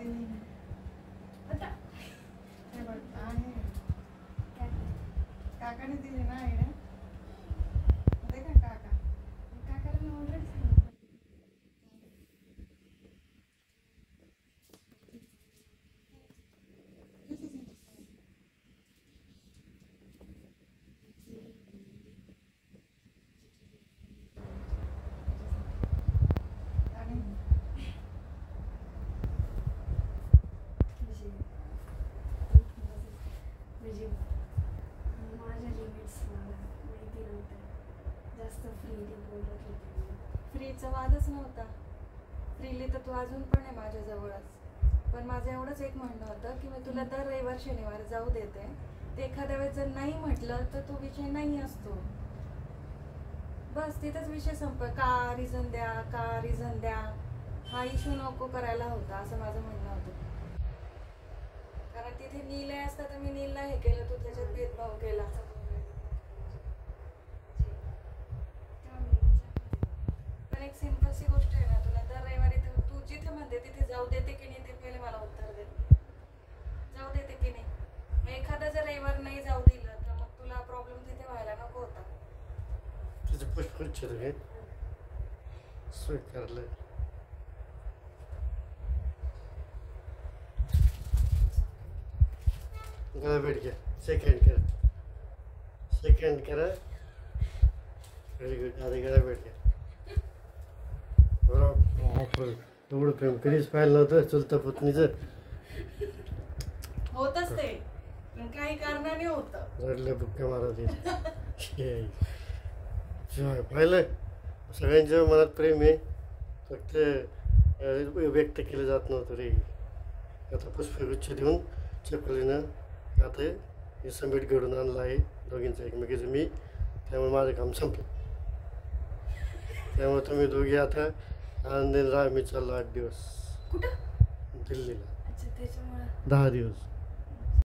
दिली आता हे बघ आहे काय काकाने दिली ना आईने दे का काका काकाला मी ऑलरेडी सांगितलं. आणि म्हणजे माझ्या लिमिट्स मला माहिती नव्हतं. जास्त फ्रीली बोलत होते मी. फ्रीचा वादच नव्हता. फ्रीली तर तू अजून पण आहे माझ्याजवळच. पण माझं एवढंच एक म्हणणं होतं की मी तुला दर रविवार शनिवार जाऊ देते. ते एखाद्या वेळेस जर नाही म्हटलं तर तो विषय नाही असतो. बस तिथंच विषय संप का रिझन द्या हा इश्यू नको करायला होता असं माझं म्हणणं होतं. कारण तिथे नील आहे असता तर मी नीलला हे केलं, तू त्याच्यात भेदभाव केला. पण एक सिम्पलची गोष्ट आहे ना, तुला दर रविवारी तू जिथे म्हणते तिथे जाऊ देते की नाही ते पहिले मला उत्तर दे. जाऊ देते की नाही? मग एखादा जर रविवार नाही जाऊ दिलं तर मग तुला प्रॉब्लेम तिथे व्हायला नको होता. तुझं पुष्पगुच्छ घे स्वीकारलं. गळा भेट घ्या. सेकंड करा. Very good. आधी गळा भेट घ्या. बरोबर. एवढं प्रेम कधीच पाहिलं नव्हतं चुलता पुतणीचं. होतच ते पण काही कारणाने होतं. रडलं बुक्का मारत पाहिलं. सगळ्यांच्या मनात प्रेम आहे, फक्त व्यक्त केलं जात नव्हतं रे. आता पुष्पगुच्छ देऊन चपलीनं आता हे समेट घडून आणलं आहे दोघींचं एकमेकीचं मी. त्यामुळे माझं काम संपलं. त्यामुळे तुम्ही दोघी आता आनंदीने राहा. मी चाललो 8 दिवस कुठं? दिल्लीला. अच्छा त्याच्यामुळे 10 दिवस.